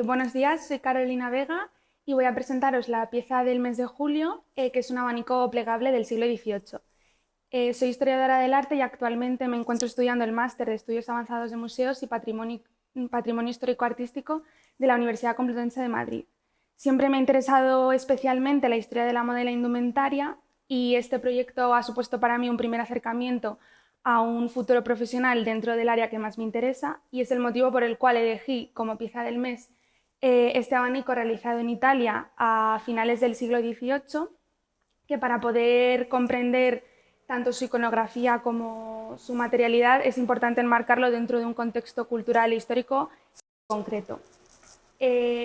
Buenos días, soy Carolina Vega y voy a presentaros la pieza del mes de julio, que es un abanico plegable del siglo XVIII. Soy historiadora del arte y actualmente me encuentro estudiando el máster de Estudios Avanzados de Museos y Patrimonio Histórico-Artístico de la Universidad Complutense de Madrid. Siempre me ha interesado especialmente la historia de la moda y la indumentaria y este proyecto ha supuesto para mí un primer acercamiento a un futuro profesional dentro del área que más me interesa y es el motivo por el cual elegí como pieza del mes este abanico realizado en Italia a finales del siglo XVIII, que para poder comprender tanto su iconografía como su materialidad es importante enmarcarlo dentro de un contexto cultural e histórico concreto.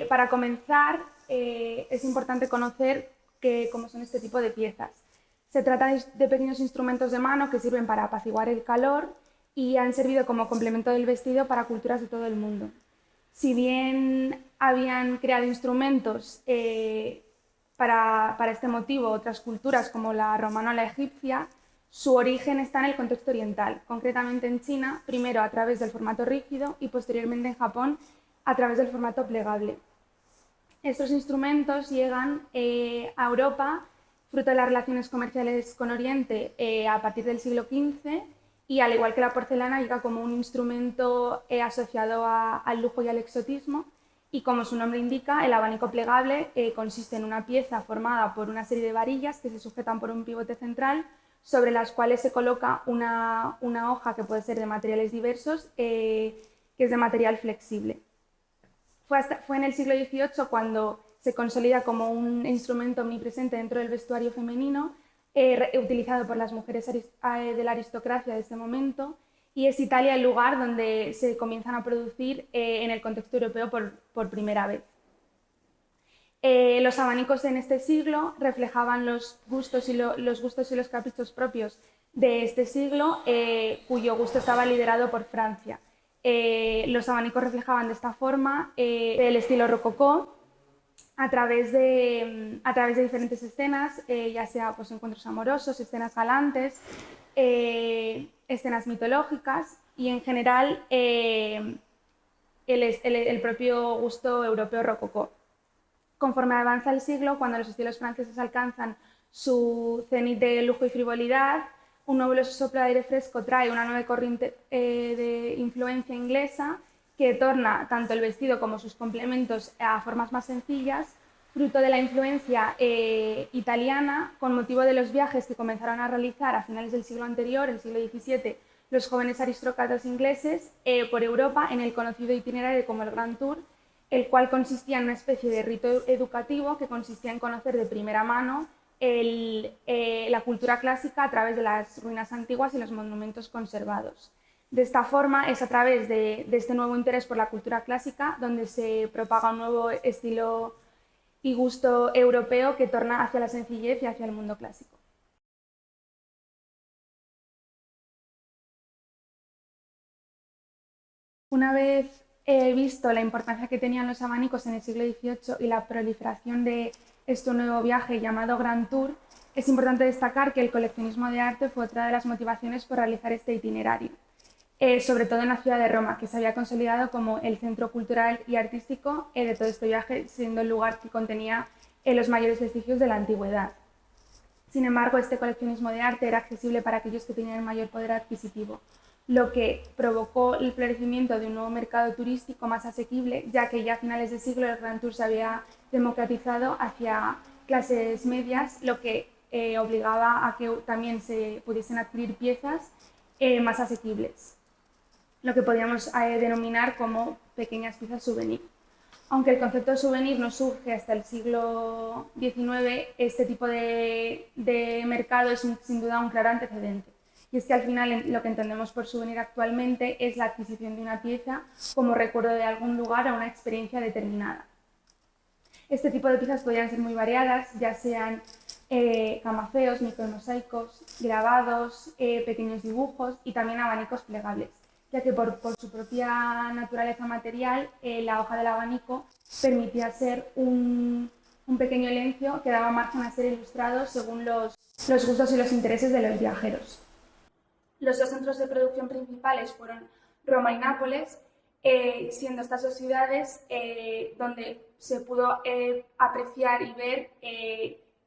Para comenzar, es importante conocer cómo son este tipo de piezas. Se trata de pequeños instrumentos de mano que sirven para apaciguar el calor y han servido como complemento del vestido para culturas de todo el mundo. Si bien habían creado instrumentos para este motivo otras culturas como la romana o la egipcia, su origen está en el contexto oriental, concretamente en China, primero a través del formato rígido y posteriormente en Japón a través del formato plegable. Estos instrumentos llegan a Europa fruto de las relaciones comerciales con Oriente a partir del siglo XV y al igual que la porcelana llega como un instrumento asociado al lujo y al exotismo y como su nombre indica, el abanico plegable consiste en una pieza formada por una serie de varillas que se sujetan por un pivote central sobre las cuales se coloca una hoja que puede ser de materiales diversos, que es de material flexible. Fue en el siglo XVIII cuando se consolida como un instrumento omnipresente dentro del vestuario femenino, utilizado por las mujeres de la aristocracia de este momento, y es Italia el lugar donde se comienzan a producir en el contexto europeo por primera vez. Los abanicos en este siglo reflejaban los gustos y los caprichos propios de este siglo, cuyo gusto estaba liderado por Francia. Los abanicos reflejaban de esta forma el estilo rococó a través de diferentes escenas, ya sea pues, encuentros amorosos, escenas galantes, escenas mitológicas y en general el propio gusto europeo rococó. Conforme avanza el siglo, cuando los estilos franceses alcanzan su cenit de lujo y frivolidad, un nuevo soplo de aire fresco trae una nueva corriente de influencia inglesa que torna tanto el vestido como sus complementos a formas más sencillas, fruto de la influencia italiana, con motivo de los viajes que comenzaron a realizar a finales del siglo anterior, el siglo XVII, los jóvenes aristócratas ingleses por Europa en el conocido itinerario como el Grand Tour, el cual consistía en una especie de rito educativo que consistía en conocer de primera mano la cultura clásica a través de las ruinas antiguas y los monumentos conservados. De esta forma es a través de este nuevo interés por la cultura clásica donde se propaga un nuevo estilo y gusto europeo que torna hacia la sencillez y hacia el mundo clásico. Una vez he visto la importancia que tenían los abanicos en el siglo XVIII y la proliferación de este nuevo viaje llamado Grand Tour, es importante destacar que el coleccionismo de arte fue otra de las motivaciones por realizar este itinerario, sobre todo en la ciudad de Roma, que se había consolidado como el centro cultural y artístico de todo este viaje, siendo el lugar que contenía los mayores vestigios de la antigüedad. Sin embargo, este coleccionismo de arte era accesible para aquellos que tenían mayor poder adquisitivo, lo que provocó el florecimiento de un nuevo mercado turístico más asequible, ya que ya a finales de siglo el Grand Tour se había democratizado hacia clases medias, lo que obligaba a que también se pudiesen adquirir piezas más asequibles, lo que podríamos denominar como pequeñas piezas souvenir. Aunque el concepto de souvenir no surge hasta el siglo XIX, este tipo de mercado es sin duda un claro antecedente. Y es que al final lo que entendemos por souvenir actualmente es la adquisición de una pieza como recuerdo de algún lugar o una experiencia determinada. Este tipo de piezas podrían ser muy variadas, ya sean camaceos, micromosaicos, grabados, pequeños dibujos y también abanicos plegables, ya que por su propia naturaleza material, la hoja del abanico permitía ser un pequeño lienzo que daba margen a ser ilustrado según los gustos y los intereses de los viajeros. Los dos centros de producción principales fueron Roma y Nápoles, siendo estas dos ciudades donde se pudo apreciar y ver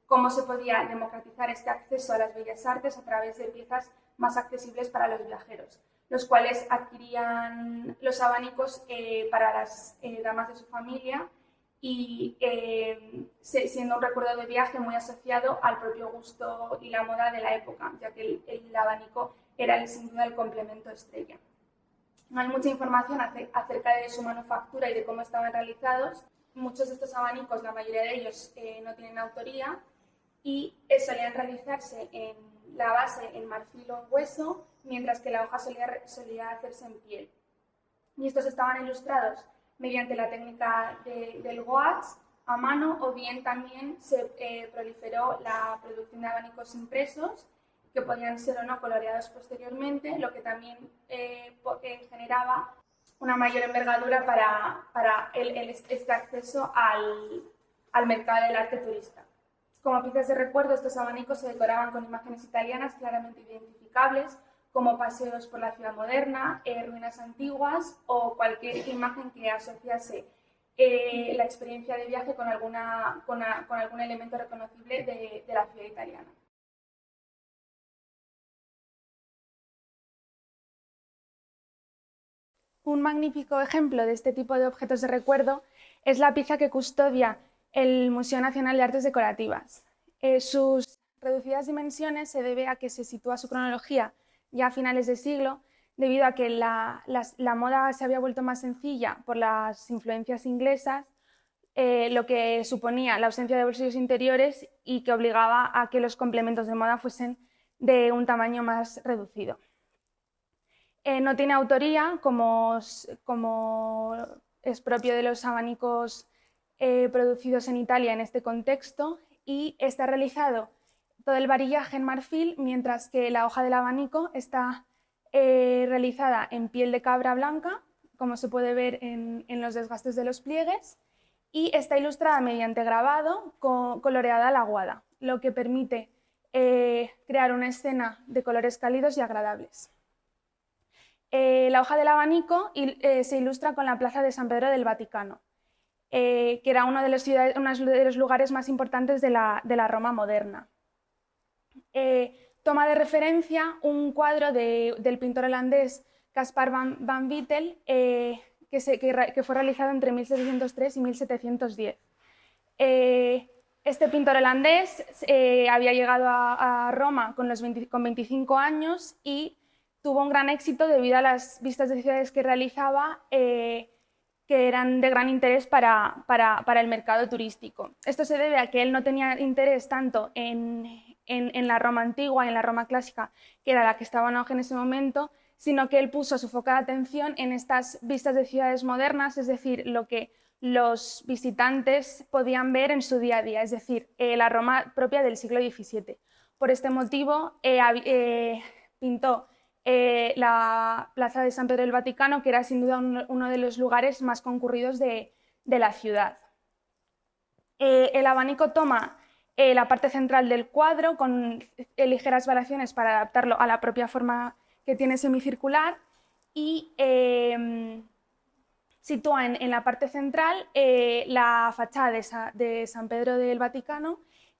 cómo se podía democratizar este acceso a las bellas artes a través de piezas más accesibles para los viajeros, los cuales adquirían los abanicos para las damas de su familia y siendo un recuerdo de viaje muy asociado al propio gusto y la moda de la época, ya que el abanico era sin duda el complemento estrella. No hay mucha información acerca de su manufactura y de cómo estaban realizados. Muchos de estos abanicos, la mayoría de ellos, no tienen autoría y solían realizarse en la base en marfil o en hueso, mientras que la hoja solía hacerse en piel. Y estos estaban ilustrados mediante la técnica del gouache a mano, o bien también se proliferó la producción de abanicos impresos que podían ser o no coloreados posteriormente, lo que también generaba una mayor envergadura para este acceso al mercado del arte turista. Como piezas de recuerdo, estos abanicos se decoraban con imágenes italianas claramente identificables, como paseos por la ciudad moderna, ruinas antiguas o cualquier imagen que asociase la experiencia de viaje con algún elemento reconocible de la ciudad italiana. Un magnífico ejemplo de este tipo de objetos de recuerdo es la pieza que custodia el Museo Nacional de Artes Decorativas. Sus reducidas dimensiones se debe a que se sitúa su cronología ya a finales de siglo, debido a que la moda se había vuelto más sencilla por las influencias inglesas, lo que suponía la ausencia de bolsillos interiores y que obligaba a que los complementos de moda fuesen de un tamaño más reducido. No tiene autoría, como es propio de los abanicos producidos en Italia en este contexto, y está realizado todo el varillaje en marfil, mientras que la hoja del abanico está realizada en piel de cabra blanca, como se puede ver en los desgastes de los pliegues, y está ilustrada mediante grabado coloreada a la aguada, lo que permite crear una escena de colores cálidos y agradables. La hoja del abanico se ilustra con la plaza de San Pedro del Vaticano, que era uno de los lugares más importantes de la Roma moderna. Toma de referencia un cuadro del pintor holandés Caspar van Vittel, que fue realizado entre 1703 y 1710. Este pintor holandés había llegado a Roma con 25 años y tuvo un gran éxito debido a las vistas de ciudades que realizaba, que eran de gran interés para el mercado turístico. Esto se debe a que él no tenía interés tanto en la Roma antigua y en la Roma clásica, que era la que estaba en auge en ese momento, sino que él puso su foco de atención en estas vistas de ciudades modernas, es decir, lo que los visitantes podían ver en su día a día, es decir, la Roma propia del siglo XVII. Por este motivo, pintó la plaza de San Pedro del Vaticano, que era sin duda uno de los lugares más concurridos de la ciudad. El abanico toma la parte central del cuadro con ligeras variaciones para adaptarlo a la propia forma que tiene semicircular, y sitúa en la parte central la fachada de San Pedro del Vaticano,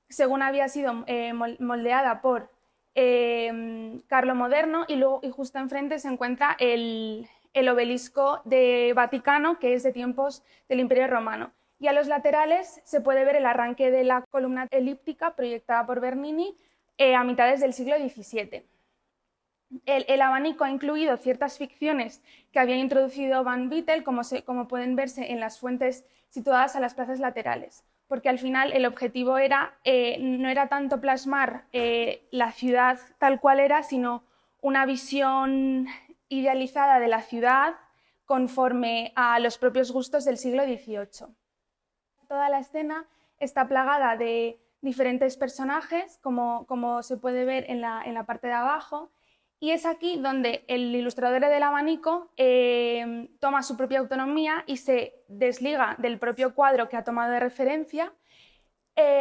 según había sido moldeada por Carlo Moderno, y justo enfrente se encuentra el obelisco de Vaticano, que es de tiempos del Imperio Romano. Y a los laterales se puede ver el arranque de la columna elíptica proyectada por Bernini a mitades del siglo XVII. El abanico ha incluido ciertas ficciones que había introducido Van Vittel, como pueden verse en las fuentes situadas a las plazas laterales, porque al final el objetivo no era tanto plasmar la ciudad tal cual era, sino una visión idealizada de la ciudad conforme a los propios gustos del siglo XVIII. Toda la escena está plagada de diferentes personajes, como se puede ver en la parte de abajo, y es aquí donde el ilustrador del abanico toma su propia autonomía y se desliga del propio cuadro que ha tomado de referencia,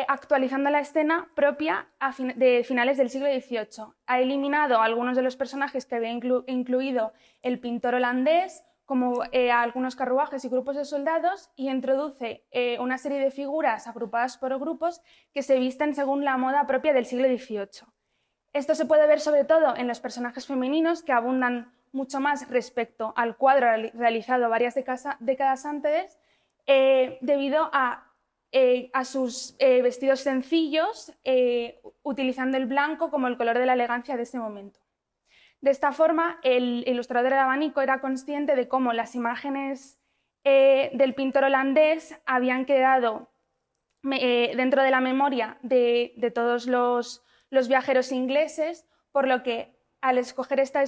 actualizando la escena propia de finales del siglo XVIII. Ha eliminado algunos de los personajes que había incluido el pintor holandés, como algunos carruajes y grupos de soldados y introduce una serie de figuras agrupadas por grupos que se visten según la moda propia del siglo XVIII. Esto se puede ver sobre todo en los personajes femeninos, que abundan mucho más respecto al cuadro realizado varias décadas antes, debido a sus vestidos sencillos, utilizando el blanco como el color de la elegancia de ese momento. De esta forma, el ilustrador del abanico era consciente de cómo las imágenes del pintor holandés habían quedado dentro de la memoria de todos los viajeros ingleses, por lo que al escoger esta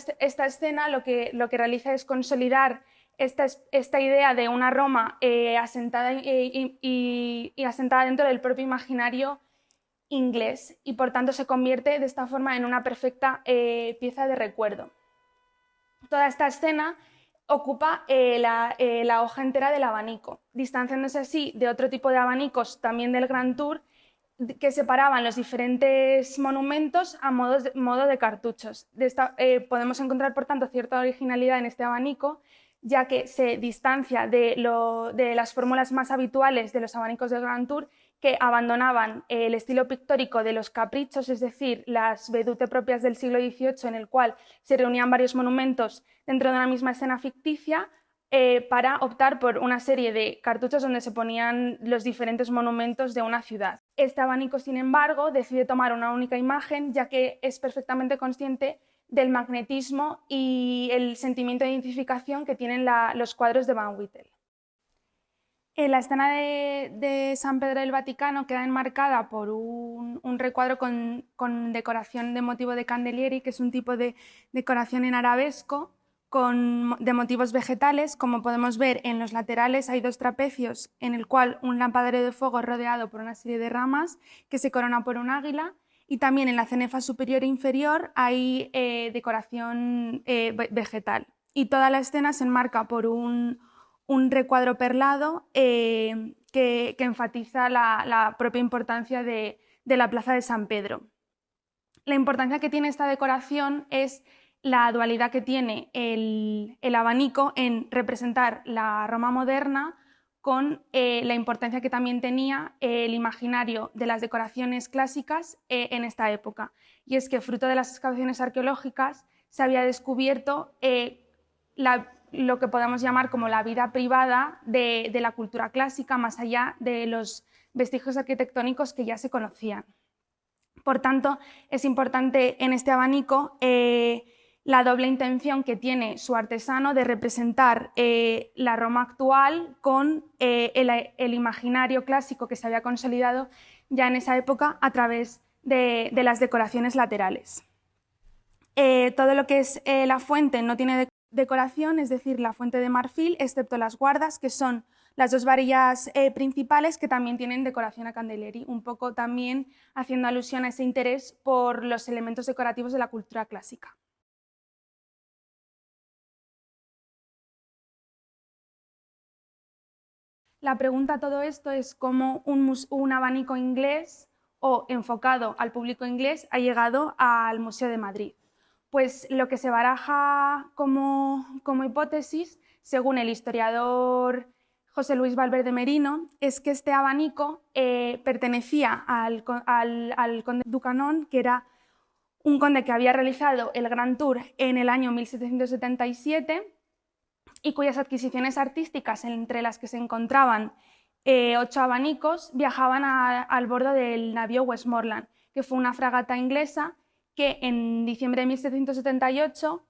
escena lo que realiza es consolidar esta idea de una Roma asentada y asentada dentro del propio imaginario inglés, y por tanto se convierte de esta forma en una perfecta pieza de recuerdo. Toda esta escena ocupa la hoja entera del abanico, distanciándose así de otro tipo de abanicos también del Grand Tour, que separaban los diferentes monumentos a modo de cartuchos. Podemos encontrar, por tanto, cierta originalidad en este abanico, ya que se distancia de las fórmulas más habituales de los abanicos del Grand Tour, que abandonaban el estilo pictórico de los caprichos, es decir, las vedute propias del siglo XVIII, en el cual se reunían varios monumentos dentro de una misma escena ficticia, para optar por una serie de cartuchos donde se ponían los diferentes monumentos de una ciudad. Este abanico, sin embargo, decide tomar una única imagen, ya que es perfectamente consciente del magnetismo y el sentimiento de identificación que tienen los cuadros de Van Wittel. La escena de San Pedro del Vaticano queda enmarcada por un recuadro con decoración de motivo de candelieri, que es un tipo de decoración en arabesco de motivos vegetales. Como podemos ver, en los laterales hay dos trapecios en el cual un lampadero de fuego es rodeado por una serie de ramas que se corona por un águila, y también en la cenefa superior e inferior hay decoración vegetal. Y toda la escena se enmarca por un recuadro perlado que enfatiza la propia importancia de la plaza de San Pedro. La importancia que tiene esta decoración es la dualidad que tiene el abanico en representar la Roma moderna, con la importancia que también tenía el imaginario de las decoraciones clásicas en esta época. Y es que, fruto de las excavaciones arqueológicas, se había descubierto lo que podemos llamar como la vida privada de la cultura clásica, más allá de los vestigios arquitectónicos que ya se conocían. Por tanto, es importante en este abanico la doble intención que tiene su artesano de representar la Roma actual con el imaginario clásico que se había consolidado ya en esa época a través de las decoraciones laterales. Todo lo que es la fuente no tiene decoración, es decir, la fuente de marfil, excepto las guardas, que son las dos varillas principales, que también tienen decoración a candelieri, un poco también haciendo alusión a ese interés por los elementos decorativos de la cultura clásica. La pregunta a todo esto es cómo un abanico inglés o enfocado al público inglés ha llegado al Museo de Madrid. Pues lo que se baraja como hipótesis, según el historiador José Luis Valverde Merino, es que este abanico pertenecía al conde Ducanón, que era un conde que había realizado el Grand Tour en el año 1777 y cuyas adquisiciones artísticas, entre las que se encontraban 8 abanicos, viajaban al bordo del navío Westmoreland, que fue una fragata inglesa que en diciembre de 1778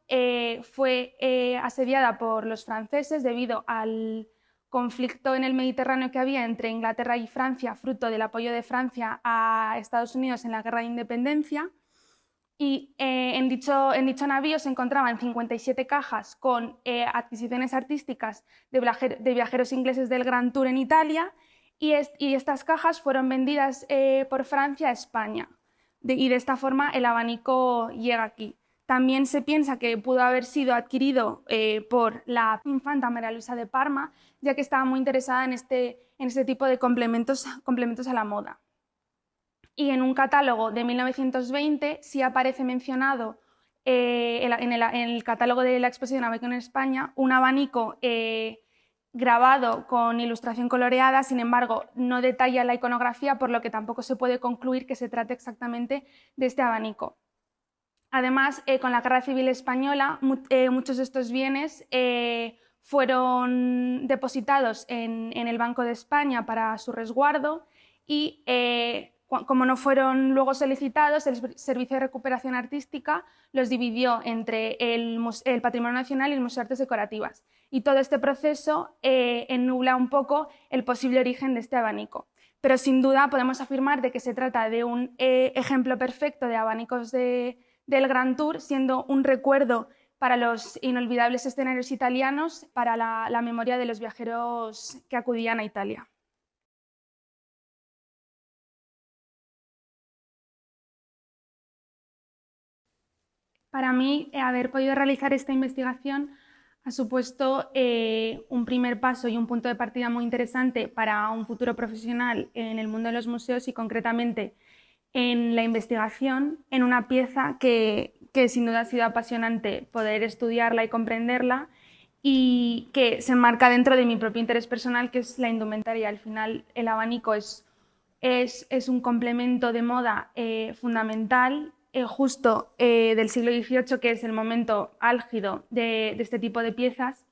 fue asediada por los franceses debido al conflicto en el Mediterráneo que había entre Inglaterra y Francia, fruto del apoyo de Francia a Estados Unidos en la Guerra de Independencia. Y en dicho navío se encontraban 57 cajas con adquisiciones artísticas de viajeros ingleses del Grand Tour en Italia, y estas cajas fueron vendidas por Francia a España. Y de esta forma el abanico llega aquí. También se piensa que pudo haber sido adquirido por la infanta María Luisa de Parma, ya que estaba muy interesada en este tipo de complementos a la moda. Y en un catálogo de 1920 sí aparece mencionado en el catálogo de la exposición Abanico en España, un abanico grabado con ilustración coloreada, sin embargo, no detalla la iconografía, por lo que tampoco se puede concluir que se trate exactamente de este abanico. Además, con la Guerra Civil Española, muchos de estos bienes fueron depositados en el Banco de España para su resguardo y, como no fueron luego solicitados, el Servicio de Recuperación Artística los dividió entre el Patrimonio Nacional y el Museo de Artes Decorativas. Y todo este proceso ennubla un poco el posible origen de este abanico. Pero sin duda podemos afirmar de que se trata de un ejemplo perfecto de abanicos del Grand Tour, siendo un recuerdo para los inolvidables escenarios italianos, para la memoria de los viajeros que acudían a Italia. Para mí, haber podido realizar esta investigación ha supuesto un primer paso y un punto de partida muy interesante para un futuro profesional en el mundo de los museos y concretamente en la investigación, en una pieza que sin duda ha sido apasionante poder estudiarla y comprenderla y que se enmarca dentro de mi propio interés personal, que es la indumentaria. Al final, el abanico es un complemento de moda fundamental, justo del siglo XVIII, que es el momento álgido de este tipo de piezas,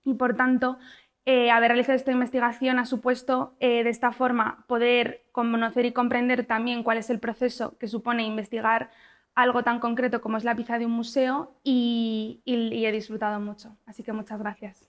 y por tanto haber realizado esta investigación ha supuesto de esta forma poder conocer y comprender también cuál es el proceso que supone investigar algo tan concreto como es la pieza de un museo y he disfrutado mucho. Así que muchas gracias.